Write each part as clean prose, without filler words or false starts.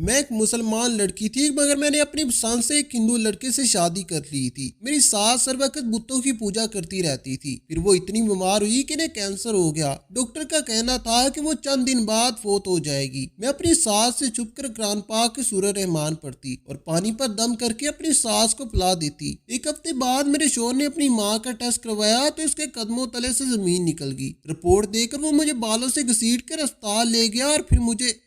میں ایک مسلمان لڑکی تھی مگر میں نے اپنی پسند سے ایک ہندو لڑکے سے شادی کر لی تھی۔ میری ساس ہر وقت بتوں کی پوجا کرتی رہتی تھی، پھر وہ اتنی بیمار ہوئی کہ انہیں کینسر ہو گیا۔ ڈاکٹر کا کہنا تھا کہ وہ چند دن بعد فوت ہو جائے گی۔ میں اپنی ساس سے چھپ کر قرآن پاک کی سورہ رحمان پڑھتی اور پانی پر دم کر کے اپنی ساس کو پلا دیتی۔ ایک ہفتے بعد میرے شوہر نے اپنی ماں کا ٹیسٹ کروایا تو اس کے قدموں تلے سے زمین نکل گئی۔ رپورٹ دے کر وہ مجھے بالوں سے گھسیٹ کر اسپتال لے گیا اور پھر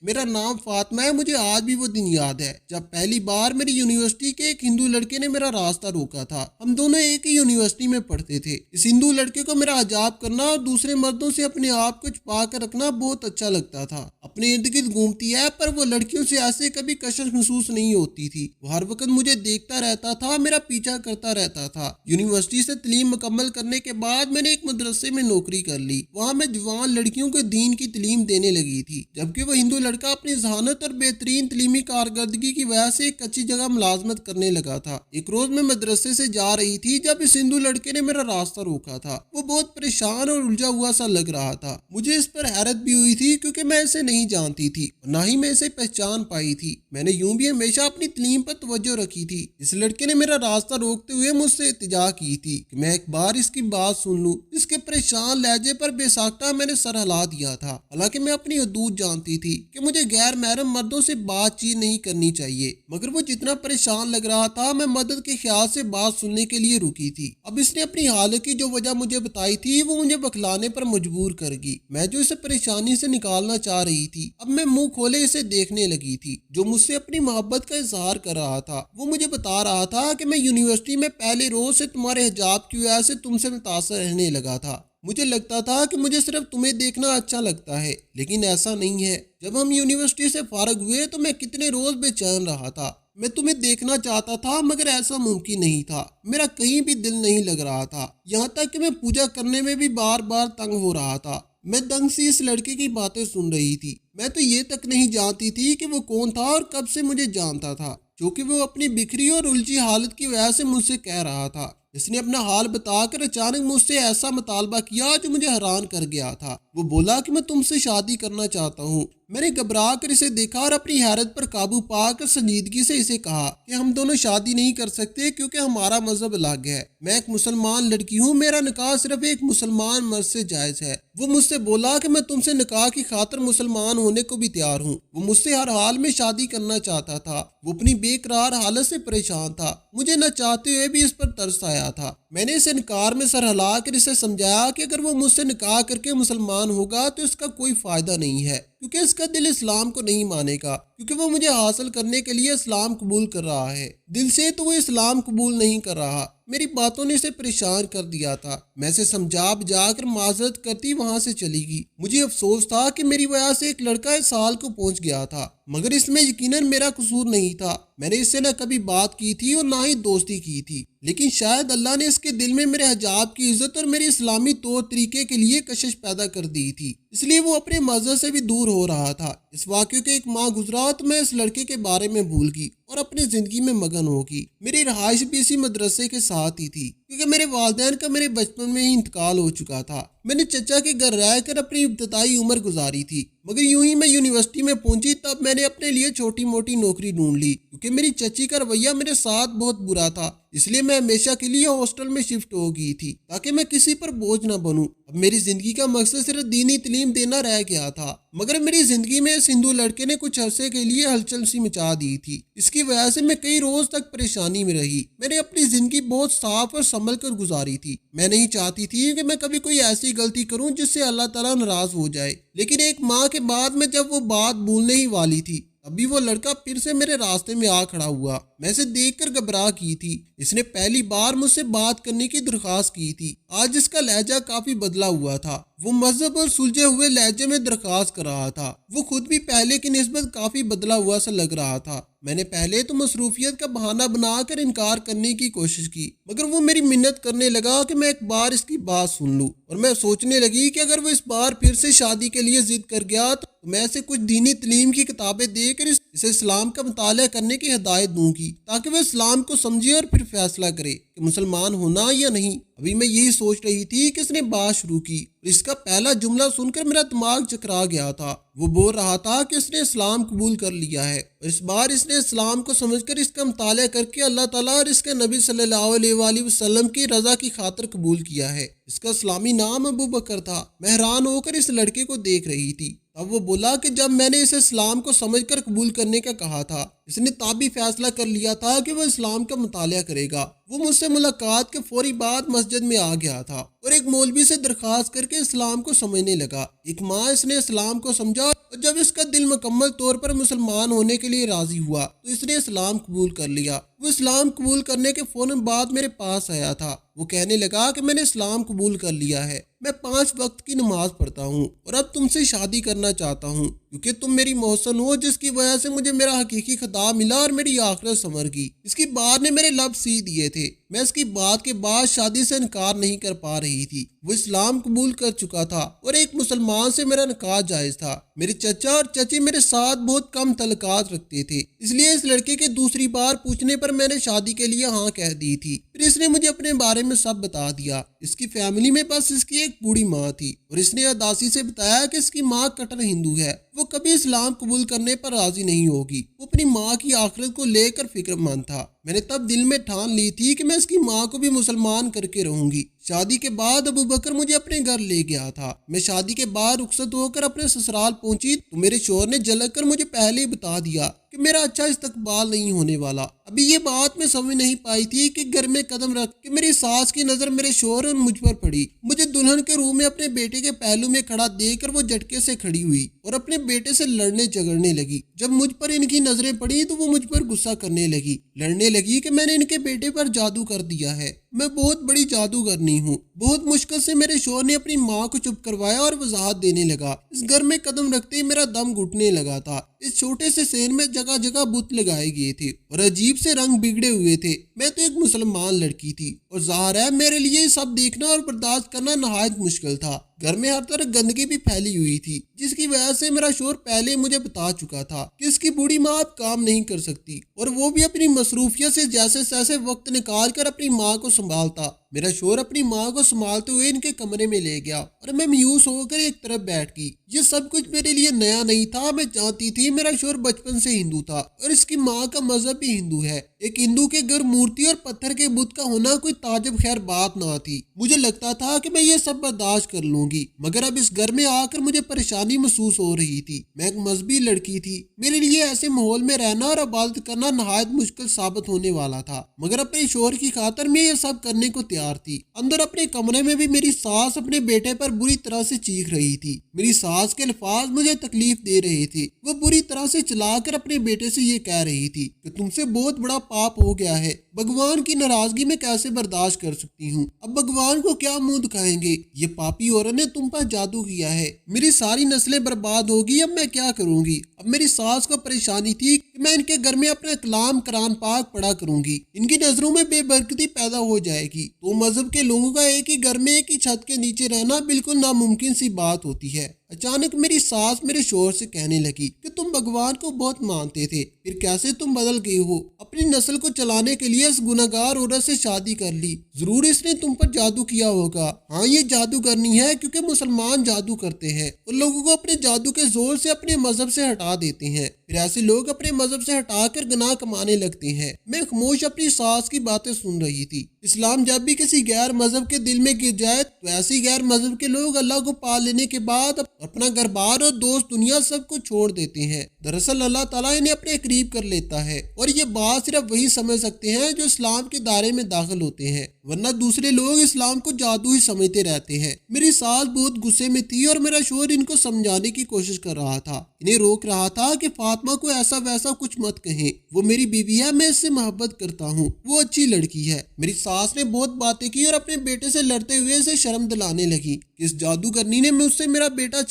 میرا نام فاطمہ ہے، مجھے آج بھی وہ دن یاد ہے جب پہلی بار میری یونیورسٹی کے ایک ہندو لڑکے نے میرا راستہ روکا تھا۔ ہم دونوں ایک ہی یونیورسٹی میں پڑھتے تھے۔ اس ہندو لڑکے کو میرا حجاب کرنا اور دوسرے مردوں سے اپنے آپ کو چھپا کر رکھنا بہت اچھا لگتا تھا۔ اپنے ارد گرد گھومتی ہے پر وہ لڑکیوں سے ایسے کبھی کشش محسوس نہیں ہوتی تھی۔ وہ ہر وقت مجھے دیکھتا رہتا تھا، میرا پیچھا کرتا رہتا تھا۔ یونیورسٹی سے تعلیم مکمل کرنے کے بعد میں نے ایک مدرسے میں نوکری کر لی۔ وہاں میں جوان لڑکیوں کو دین کی تعلیم دینے لگی تھی، جبکہ وہ ہندو لڑکا اپنی ذہانت اور بہترین تعلیمی کارکردگی کی وجہ سے ایک اچھی جگہ ملازمت کرنے لگا تھا۔ ایک روز میں مدرسے سے جا رہی تھی جب اس ہندو لڑکے نے میرا راستہ روکا تھا۔ وہ بہت پریشان اور الجھا ہوا سا لگ رہا تھا۔ مجھے اس پر حیرت بھی ہوئی تھی کیونکہ میں اسے نہیں جانتی تھی اور نہ ہی میں اسے پہچان پائی تھی۔ میں نے یوں بھی ہمیشہ اپنی تعلیم پر توجہ رکھی تھی۔ اس لڑکے نے میرا راستہ روکتے ہوئے مجھ سے التجا کی تھی کہ میں ایک بار اس کی بات سن لوں۔ اس کے پریشان لہجے پر بے ساختہ میں نے سر ہلا دیا تھا، حالانکہ میں اپنی حدود جانتی تھی کہ مجھے غیر محرم مردوں سے بات چیت نہیں کرنی چاہیے، مگر وہ جتنا پریشان لگ رہا تھا میں مدد کے خیال سے بات سننے کے لیے رکی تھی۔ اب اس نے اپنی حالت کی جو وجہ مجھے بتائی تھی وہ مجھے بخلانے پر مجبور کر گئی۔ میں جو اسے پریشانی سے نکالنا چاہ رہی تھی، اب میں منہ کھولے اسے دیکھنے لگی تھی۔ جو مجھ سے اپنی محبت کا اظہار کر رہا تھا وہ مجھے بتا رہا تھا کہ میں یونیورسٹی میں پہلے روز سے تمہارے حجاب کی وجہ سے تم سے متاثر رہنے لگا تھا۔ مجھے لگتا تھا کہ مجھے صرف تمہیں دیکھنا اچھا لگتا ہے، لیکن ایسا نہیں ہے۔ جب ہم یونیورسٹی سے فارغ ہوئے تو میں کتنے روز بے چین رہا تھا۔ میں تمہیں دیکھنا چاہتا تھا مگر ایسا ممکن نہیں تھا۔ میرا کہیں بھی دل نہیں لگ رہا تھا، یہاں تک کہ میں پوجا کرنے میں بھی بار بار تنگ ہو رہا تھا۔ میں دنگ سی اس لڑکے کی باتیں سن رہی تھی۔ میں تو یہ تک نہیں جانتی تھی کہ وہ کون تھا اور کب سے مجھے جانتا تھا، کیونکہ وہ اپنی بکھری اور الجھی حالت کی وجہ سے مجھ سے کہہ رہا تھا۔ اس نے اپنا حال بتا کر اچانک مجھ سے ایسا مطالبہ کیا جو مجھے حیران کر گیا تھا۔ وہ بولا کہ میں تم سے شادی کرنا چاہتا ہوں۔ میں نے گھبرا کر اسے دیکھا اور اپنی حیرت پر قابو پا کر سنجیدگی سے اسے کہا کہ ہم دونوں شادی نہیں کر سکتے کیونکہ ہمارا مذہب الگ ہے۔ میں ایک مسلمان لڑکی ہوں، میرا نکاح صرف ایک مسلمان مرد سے جائز ہے۔ وہ مجھ سے بولا کہ میں تم سے نکاح کی خاطر مسلمان ہونے کو بھی تیار ہوں۔ وہ مجھ سے ہر حال میں شادی کرنا چاہتا تھا۔ وہ اپنی بے قرار حالت سے پریشان تھا۔ مجھے نہ چاہتے ہوئے بھی اس پر ترس آیا تھا۔ میں نے اسے انکار میں سر ہلا کر اسے سمجھایا کہ اگر وہ مجھ سے نکاح کر کے مسلمان ہوگا تو اس کا کوئی فائدہ نہیں ہے، کیونکہ اس کا دل اسلام کو نہیں مانے گا، کیونکہ وہ مجھے حاصل کرنے کے لیے اسلام قبول کر رہا ہے، دل سے تو وہ اسلام قبول نہیں کر رہا۔ میری باتوں نے اسے پریشان کر دیا تھا۔ میں اسے سمجھا بجا کر معذرت کرتی وہاں سے چلی گئی۔ مجھے افسوس تھا کہ میری وجہ سے ایک لڑکا اس حال کو پہنچ گیا تھا، مگر اس میں یقیناً میرا قصور نہیں تھا۔ میں نے اس سے نہ کبھی بات کی تھی اور نہ ہی دوستی کی تھی، لیکن شاید اللہ نے اس کے دل میں میرے حجاب کی عزت اور میرے اسلامی طور طریقے کے لیے کشش پیدا کر دی تھی، اس لیے وہ اپنے مذہب سے بھی دور ہو رہا تھا۔ اس واقعے کے ایک ماہ گزرا تو میں اس لڑکے کے بارے میں بھول گئی اور اپنی زندگی میں مگن ہوگی۔ میری رہائش بھی اسی مدرسے کے ساتھ ہی تھی، کیونکہ میرے والدین کا میرے بچپن میں ہی انتقال ہو چکا تھا۔ میں نے چچا کے گھر رہ کر اپنی ابتدائی عمر گزاری تھی، مگر یوں ہی میں یونیورسٹی میں پہنچی تب میں نے اپنے لیے چھوٹی موٹی نوکری ڈھونڈ لی، کیونکہ میری چچی کا رویہ میرے ساتھ بہت برا تھا۔ اس لیے میں ہمیشہ کے لیے ہاسٹل میں شفٹ ہو گئی تھی تاکہ میں کسی پر بوجھ نہ بنوں۔ اب میری زندگی کا مقصد صرف دینی تعلیم دینا رہ گیا تھا، مگر میری زندگی میں اس ہندو لڑکے نے کچھ عرصے کے لیے ہلچل سی مچا دی تھی۔ اس کی وجہ سے میں کئی روز تک پریشانی میں رہی۔ میں نے اپنی زندگی بہت صاف اور سنبھل کر گزاری تھی۔ میں نہیں چاہتی تھی کہ میں کبھی کوئی ایسی غلطی کروں جس سے اللہ تعالیٰ ناراض ہو جائے، لیکن ایک ماہ کے بعد میں جب وہ بات بھولنے ہی والی تھی ابھی وہ لڑکا پھر سے میرے راستے میں آ کھڑا ہوا۔ میں اسے دیکھ کر گھبرا کی تھی۔ اس نے پہلی بار مجھ سے بات کرنے کی درخواست کی تھی۔ آج اس کا لہجہ کافی بدلا ہوا تھا۔ وہ مذہب اور سلجھے ہوئے لہجے میں درخواست کر رہا تھا۔ وہ خود بھی پہلے کی نسبت کافی بدلا ہوا سا لگ رہا تھا۔ میں نے پہلے تو مصروفیت کا بہانہ بنا کر انکار کرنے کی کوشش کی، مگر وہ میری منت کرنے لگا کہ میں ایک بار اس کی بات سن لوں، اور میں سوچنے لگی کہ اگر وہ اس بار پھر سے شادی کے لیے ضد کر گیا تو میں اسے کچھ دینی تعلیم کی کتابیں دے کر اس اسے اسلام کا مطالعہ کرنے کی ہدایت دوں گی تاکہ وہ اسلام کو سمجھے اور پھر فیصلہ کرے کہ مسلمان ہونا یا نہیں۔ ابھی میں یہی سوچ رہی تھی کہ اس نے بات شروع کی اور اس کا پہلا جملہ سن کر میرا دماغ چکرا گیا تھا۔ وہ بول رہا تھا کہ اس نے اسلام قبول کر لیا ہے اور اس بار اس نے اسلام کو سمجھ کر اس کا مطالعہ کر کے اللہ تعالیٰ اور اس کے نبی صلی اللہ علیہ وآلہ وسلم کی رضا کی خاطر قبول کیا ہے۔ اس کا اسلامی نام ابو بکر تھا۔ میں حیران ہو کر اس لڑکے کو دیکھ رہی تھی۔ اب وہ بولا کہ جب میں نے اسے اسلام کو سمجھ کر قبول کرنے کا کہا تھا، اس نے تابی فیصلہ کر لیا تھا کہ وہ اسلام کا مطالعہ کرے گا۔ وہ مجھ سے ملاقات کے فوری بعد مسجد میں آ گیا تھا اور ایک مولوی سے درخواست کر کے اسلام کو سمجھنے لگا۔ ایک ماہ اس نے اسلام کو سمجھا اور جب اس کا دل مکمل طور پر مسلمان ہونے کے لیے راضی ہوا تو اس نے اسلام قبول کر لیا۔ وہ اسلام قبول کرنے کے فوراً بعد میرے پاس آیا تھا۔ وہ کہنے لگا کہ میں نے اسلام قبول کر لیا ہے، میں 5 وقت کی نماز پڑھتا ہوں اور اب تم سے شادی کرنا چاہتا ہوں کیونکہ تم میری محسن ہو، جس کی وجہ سے مجھے میرا حقیقی خدا ملا اور میری آخرت سنور گئی۔ اس کی بات نے میرے لب سی دیے تھے۔ میں اس کی بات کے بعد شادی سے انکار نہیں کر پا رہی تھی۔ وہ اسلام قبول کر چکا تھا اور ایک مسلمان سے میرا نکاح جائز تھا۔ میرے چچا اور چچی میرے ساتھ بہت کم تعلقات رکھتے تھے، اس لیے اس لڑکے کے دوسری بار پوچھنے پر میں نے شادی کے لیے ہاں کہہ دی تھی۔ پھر اس نے مجھے اپنے بارے میں سب بتا دیا۔ اس کی فیملی میں بس اس کی ایک بوڑھی ماں تھی اور اس نے اداسی سے بتایا کہ اس کی ماں کٹر ہندو ہے، وہ کبھی اسلام قبول کرنے پر راضی نہیں ہوگی۔ وہ اپنی ماں کی آخرت کو لے کر فکر مند تھا۔ میں نے تب دل میں ٹھان لی تھی کہ میں اس کی ماں کو بھی مسلمان کر کے رہوں گی۔ شادی کے بعد ابو بکر مجھے اپنے گھر لے گیا تھا۔ میں شادی کے بعد رخصت ہو کر اپنے سسرال پہنچی تو میرے شوہر نے جھلک کر مجھے پہلے ہی بتا دیا کہ میرا اچھا استقبال نہیں ہونے والا۔ ابھی یہ بات میں سمجھ نہیں پائی تھی کہ گھر میں قدم رکھ کے میری ساس کی نظر میرے شوہر اور مجھ پر پڑی۔ مجھے دلہن کے روم میں اپنے بیٹے کے پہلو میں کھڑا دیکھ کر وہ جھٹکے سے کھڑی ہوئی اور اپنے بیٹے سے لڑنے جھگڑنے لگی۔ جب مجھ پر ان کی نظریں پڑی تو وہ مجھ پر غصہ کرنے لگی، لڑنے لگی کہ میں نے ان کے بیٹے پر جادو کر دیا ہے، میں بہت بڑی جادوگرنی ہوں۔ بہت مشکل سے میرے شوہر نے اپنی ماں کو چپ کروایا اور وضاحت دینے لگا۔ اس گھر میں قدم رکھتے ہی میرا دم گھٹنے لگا تھا۔ اس چھوٹے سے سین میں جگہ جگہ بت لگائے گئے تھے اور عجیب سے رنگ بگڑے ہوئے تھے۔ میں تو ایک مسلمان لڑکی تھی اور ظاہر ہے میرے لیے یہ سب دیکھنا اور برداشت کرنا نہایت مشکل تھا۔ گھر میں ہر طرح گندگی بھی پھیلی ہوئی تھی، جس کی وجہ سے میرا شوہر پہلے مجھے بتا چکا تھا کہ اس کی بوڑھی ماں اب کام نہیں کر سکتی اور وہ بھی اپنی مصروفیت سے جیسے تیسے وقت نکال کر اپنی ماں کو سنبھالتا۔ میرا شوہر اپنی ماں کو سنبھالتے ہوئے ان کے کمرے میں لے گیا اور میں مایوس ہو کر ایک طرف بیٹھ گئی۔ یہ سب کچھ میرے لیے نیا نہیں تھا۔ میں جانتی تھی میرا شوہر بچپن سے ہندو تھا اور اس کی ماں کا مذہب بھی ہندو ہے۔ ایک ہندو کے گھر مورتی اور پتھر کے بت کا ہونا کوئی تعجب خیر بات نہ تھی۔ مجھے لگتا تھا کہ میں یہ سب برداشت کر لوں گی، مگر اب اس گھر میں آ کر مجھے پریشانی محسوس ہو رہی تھی۔ میں ایک مذہبی لڑکی تھی، میرے لیے ایسے ماحول میں رہنا اور عبادت کرنا نہایت مشکل ثابت ہونے والا تھا، مگر اپنے شوہر کی خاطر میں یہ سب کرنے کو تیار تھی۔ اندر اپنے کمرے میں بھی میری ساس اپنے بیٹے پر بری طرح سے چیخ رہی تھی۔ میری ساس کے الفاظ مجھے تکلیف دے رہے تھے۔ وہ بری طرح سے چلا کر اپنے بیٹے سے یہ کہہ رہی تھی کہ تم سے بہت بڑا پاپ ہو گیا ہے، بھگوان کی ناراضگی میں کیسے برداشت کر سکتی ہوں؟ اب بھگوان کو کیا منہ دکھائیں گے؟ یہ پاپی عورت نے تم پر جادو کیا ہے، میری ساری نسلیں برباد ہوگی، اب میں کیا کروں گی؟ اب میری ساس کو پریشانی تھی کہ میں ان کے گھر میں اپنا کلام قرآن پاک پڑھا کروں گی، ان کی نظروں میں بے برکتی پیدا ہو جائے گی۔ تو مذہب کے لوگوں کا ایک ہی گھر میں ایک ہی چھت کے نیچے رہنا بالکل ناممکن سی بات ہوتی ہے۔ اچانک میری ساس میرے شوہر سے کہنے لگی کہ تم بھگوان کو بہت مانتے تھے، پھر کیسے تم بدل گئے ہو؟ اپنی نسل کو چلانے کے لیے اس گناہگار عورت سے شادی کر لی، ضرور اس نے تم پر جادو کیا ہوگا۔ ہاں یہ جادوگرنی ہے، کیونکہ مسلمان جادو کرتے ہیں اور لوگوں کو اپنے جادو کے زور سے اپنے مذہب سے ہٹا دیتے ہیں، پھر ایسے لوگ اپنے مذہب سے ہٹا کر گناہ کمانے لگتے ہیں۔ میں خاموش اپنی ساس کی باتیں سن رہی تھی۔ اسلام جب بھی کسی غیر مذہب کے دل میں گر جائے تو ایسی غیر مذہب کے لوگ اللہ کو پا لینے کے بعد اپنا گھر بار اور دوست دنیا سب کو چھوڑ دیتے ہیں۔ دراصل اللہ تعالیٰ انہیں اپنے قریب کر لیتا ہے اور یہ بات صرف وہی سمجھ سکتے ہیں جو اسلام کے دائرے میں داخل ہوتے ہیں، ورنہ دوسرے لوگ اسلام کو جادو ہی سمجھتے رہتے ہیں۔ میری ساس بہت غصے میں تھی اور میرا شوہر ان کو سمجھانے کی کوشش کر رہا تھا، انہیں روک رہا تھا کہ فاطمہ کو ایسا ویسا کچھ مت کہیں، وہ میری بیوی ہے، میں اس سے محبت کرتا ہوں، وہ اچھی لڑکی ہے۔ میری ساس نے بہت باتیں کی اور اپنے بیٹے سے لڑتے ہوئے اسے شرم دلانے لگی کہ اس جادوگرنی نے مجھ سے میرا بیٹا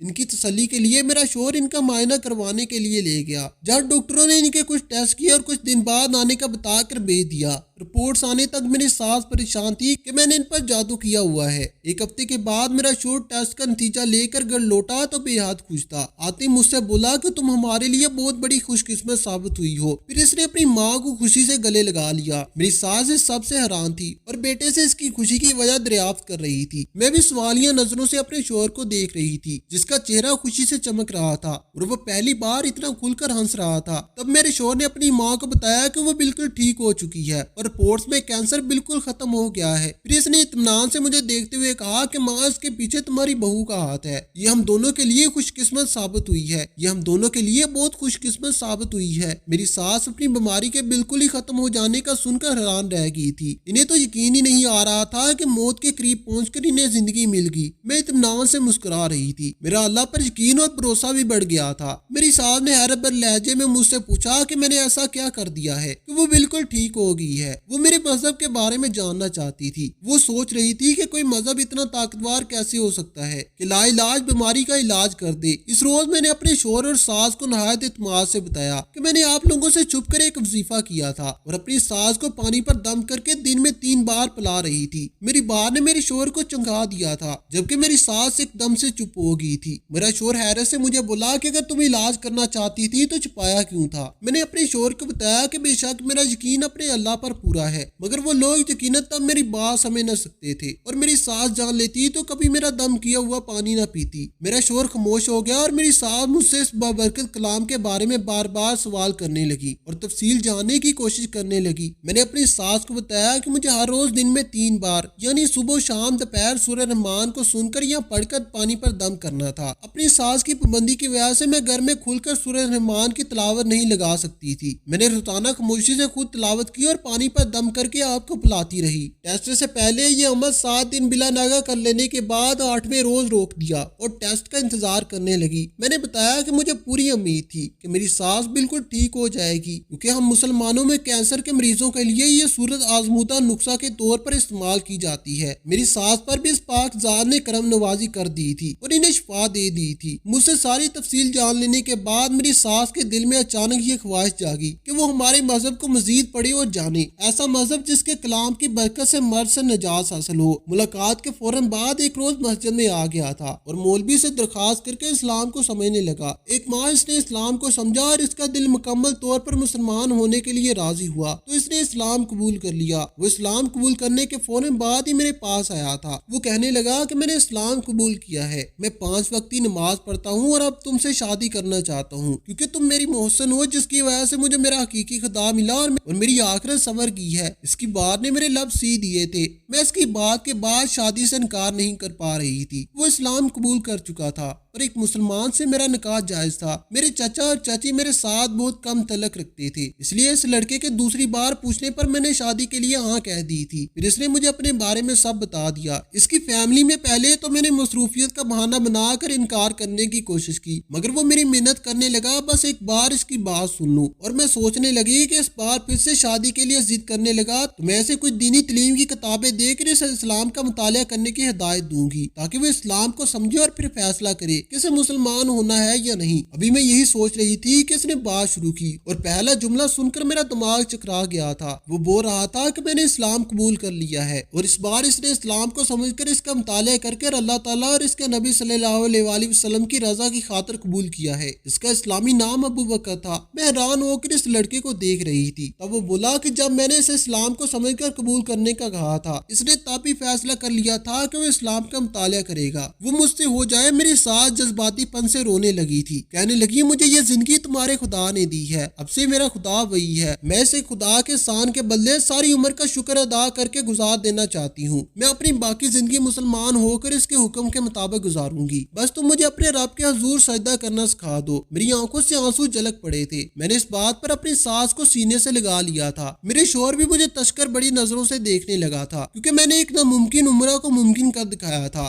ان کی تسلی کے لیے میرا شوہر ان کا معائنہ کروانے کے لیے لے گیا، جہاں ڈاکٹروں نے ان کے کچھ ٹیسٹ کیے اور کچھ دن بعد آنے کا بتا کر بھیج دیا۔ رپورٹس آنے تک میری ساس پریشان تھی کہ میں نے ان پر جادو کیا ہوا ہے۔ ایک ہفتے کے بعد میرا شوہر ٹیسٹ کا نتیجہ لے کر گھر لوٹا تو بے حد خوش تھا۔ آتے مجھ سے بولا کہ تم ہمارے لیے بہت بڑی خوش قسمت ثابت ہوئی ہو۔ پھر اس نے اپنی ماں کو خوشی سے گلے لگا لیا۔ میری ساس اس سب سے حیران تھی اور بیٹے سے اس کی خوشی کی وجہ دریافت کر رہی تھی۔ میں بھی سوالیہ نظروں سے اپنے شوہر کو دیکھ رہی تھی، جس کا چہرہ خوشی سے چمک رہا تھا اور وہ پہلی بار اتنا کھل کر ہنس رہا تھا۔ تب میرے شوہر نے اپنی ماں کو بتایا کہ وہ بالکل ٹھیک ہو چکی ہے اور رپورٹس میں کینسر بالکل ختم ہو گیا ہے۔ پھر اس نے اطمینان سے مجھے دیکھتے ہوئے کہا کہ ماں، اس کے پیچھے تمہاری بہو کا ہاتھ ہے۔ یہ ہم دونوں کے لیے خوش قسمت ثابت ہوئی ہے، یہ ہم دونوں کے لیے بہت خوش قسمت ثابت ہوئی ہے۔ میری ساس اپنی بیماری کے بالکل ہی ختم ہو جانے کا سن کر حیران رہ گئی تھی۔ انہیں تو یقین ہی نہیں آ رہا تھا کہ موت کے قریب پہنچ کر انہیں زندگی مل گئی۔ میں اطمینان سے مسکرا رہی تھی۔ میرا اللہ پر یقین اور بھروسہ بھی بڑھ گیا تھا۔ میری ساس نے حیرت بھر لہجے میں مجھ سے پوچھا کہ میں نے ایسا کیا کر دیا ہے کہ وہ بالکل ٹھیک ہو گئی ہے۔ وہ میرے مذہب کے بارے میں جاننا چاہتی تھی۔ وہ سوچ رہی تھی کہ کوئی مذہب اتنا طاقتور کیسے ہو سکتا ہے کہ لا علاج بیماری کا علاج کر دے۔ اس روز میں نے اپنے شوہر اور ساس کو نہایت اعتماد سے بتایا کہ میں نے آپ لوگوں سے چھپ کر ایک وظیفہ کیا تھا اور اپنی ساس کو پانی پر دم کر کے دن میں 3 بار پلا رہی تھی۔ میری بات نے میرے شوہر کو چونکا دیا تھا، جبکہ میری ساس ایک دم سے چپ ہو گئی تھی۔ میرا شوہر حیرت سے مجھے بولا کہ اگر تم علاج کرنا چاہتی تھی تو چھپایا کیوں تھا؟ میں نے اپنے شوہر کو بتایا کہ بے شک میرا یقین اپنے اللہ پر پورا ہے، مگر وہ لوگ یقیناً تب میری بات سمجھ نہ سکتے تھے اور میری ساس جان لیتی تو کبھی میرا دم کیا ہوا پانی نہ پیتی۔ میرا شوہر خاموش ہو گیا اور میری ساس مجھ سے اس بابرکت کلام کے بارے میں بار بار سوال کرنے لگی اور تفصیل جاننے کی کوشش کرنے لگی۔ میں نے اپنی ساس کو بتایا کہ مجھے ہر روز دن میں 3 بار یعنی صبح و شام دوپہر سورہ رحمان کو سن کر یا پڑھ کر پانی پر دم کرنا تھا۔ اپنی ساس کی پابندی کی وجہ سے میں گھر میں کھل کر سورہ رحمان کی تلاوت نہیں لگا سکتی تھی۔ میں نے روزانہ خاموشی سے خود تلاوت کی اور پانی پر دم کر کے آپ کو پلاتی رہی۔ ٹیسٹ سے پہلے یہ عمل 7 دن بلا ناغہ کر لینے کے بعد 8ویں روز روک دیا اور ٹیسٹ کا انتظار کرنے لگی۔ میں نے بتایا کہ مجھے پوری امید تھی کہ میری ساس بالکل ٹھیک ہو جائے گی، کیونکہ ہم مسلمانوں میں کینسر کے مریضوں کے لیے یہ صورت آزمودہ نسخہ کے طور پر استعمال کی جاتی ہے۔ میری ساس پر بھی اس پاک ذات نے کرم نوازی کر دی تھی اور انہیں شفا دے دی تھی۔ مجھ سے ساری تفصیل جان لینے کے بعد میری ساس کے دل میں اچانک یہ خواہش جاگی کہ وہ ہمارے مذہب کو مزید پڑھے اور جانے، ایسا مذہب جس کے کلام کی برکت سے مرض سے نجات حاصل ہو۔ ملاقات کے فوراً بعد ایک روز مسجد میں آ گیا تھا اور مولوی سے درخواست کر کے اسلام کو سمجھنے لگا۔ ایک ماہ اس نے اسلام کو سمجھا اور اس کا دل مکمل طور پر مسلمان ہونے کے لیے راضی ہوا تو اس نے اسلام قبول کر لیا۔ وہ اسلام قبول کرنے کے فوراً بعد ہی میرے پاس آیا تھا۔ وہ کہنے لگا کہ میں نے اسلام قبول کیا ہے، میں 5 وقتی نماز پڑھتا ہوں اور اب تم سے شادی کرنا چاہتا ہوں، کیونکہ تم میری محسن ہو جس کی وجہ سے مجھے میرا حقیقی خدا ملا اور میری آخرت سنور گئی ہے۔ اس کی بات نے میرے لب سی دیے تھے۔ میں اس کی بات کے بعد شادی سے انکار نہیں کر پا رہی تھی۔ وہ اسلام قبول کر چکا تھا اور ایک مسلمان سے میرا نکاح جائز تھا۔ میرے چچا اور چاچی میرے ساتھ بہت کم تعلق رکھتے تھے، اس لیے اس لڑکے کے دوسری بار پوچھنے پر میں نے شادی کے لیے ہاں کہہ دی تھی۔ پھر اس نے مجھے اپنے بارے میں سب بتا دیا۔ اس کی فیملی میں پہلے تو میں نے مصروفیت کا بہانہ بنا کر انکار کرنے کی کوشش کی، مگر وہ میری محنت کرنے لگا بس ایک بار اس کی بات سن لوں، اور میں سوچنے لگی کہ اس بار پھر سے شادی کے لیے ضد کرنے لگا تو میں اسے کچھ دینی تعلیم کی کتابیں دے کر اس اسلام کا مطالعہ کرنے کی ہدایت دوں گی تاکہ وہ اسلام کو سمجھے اور پھر فیصلہ کرے کہ اسے مسلمان ہونا ہے یا نہیں۔ ابھی میں یہی سوچ رہی تھی کہ اس نے بات شروع کی اور پہلا جملہ سن کر میرا دماغ چکرا گیا تھا۔ وہ بول رہا تھا کہ میں نے اسلام قبول کر لیا ہے اور اس بار اس نے اسلام کو سمجھ کر اس کا مطالعہ کر کے اللہ تعالیٰ اور اس کے نبی صلی اللہ علیہ وآلہ وسلم کی رضا کی خاطر قبول کیا ہے۔ اس کا اسلامی نام ابو بکر تھا۔ میں حیران ہو کر اس لڑکے کو دیکھ رہی تھی۔ تب وہ بولا کہ جب میں نے اسے اسلام کو سمجھ کر قبول کرنے کا کہا تھا، اس نے تب ہی فیصلہ کر لیا تھا کہ وہ اسلام کا مطالعہ کرے گا۔ وہ مجھ سے ہو جائے میری ساس جذباتی پن سے رونے لگی تھی، کہنے لگی مجھے یہ زندگی تمہارے خدا نے دی ہے، اب سے میرا خدا وہی ہے، میں اسے خدا کے احسان کے بدلے ساری عمر کا شکر ادا کر کے گزار دینا چاہتی ہوں۔ میں اپنی باقی زندگی مسلمان ہو کر اس کے حکم کے مطابق گزاروں گی، بس تم مجھے اپنے رب کے حضور سجدہ کرنا سکھا دو۔ میری آنکھوں سے آنسو جھلک پڑے تھے۔ میں نے اس بات پر اپنی ساس کو سینے سے لگا لیا تھا۔ میرے شوہر بھی مجھے تشکر بڑی نظروں سے دیکھنے لگا تھا، کیونکہ میں نے ایک ناممکن عمرہ کو ممکن کر دکھایا تھا۔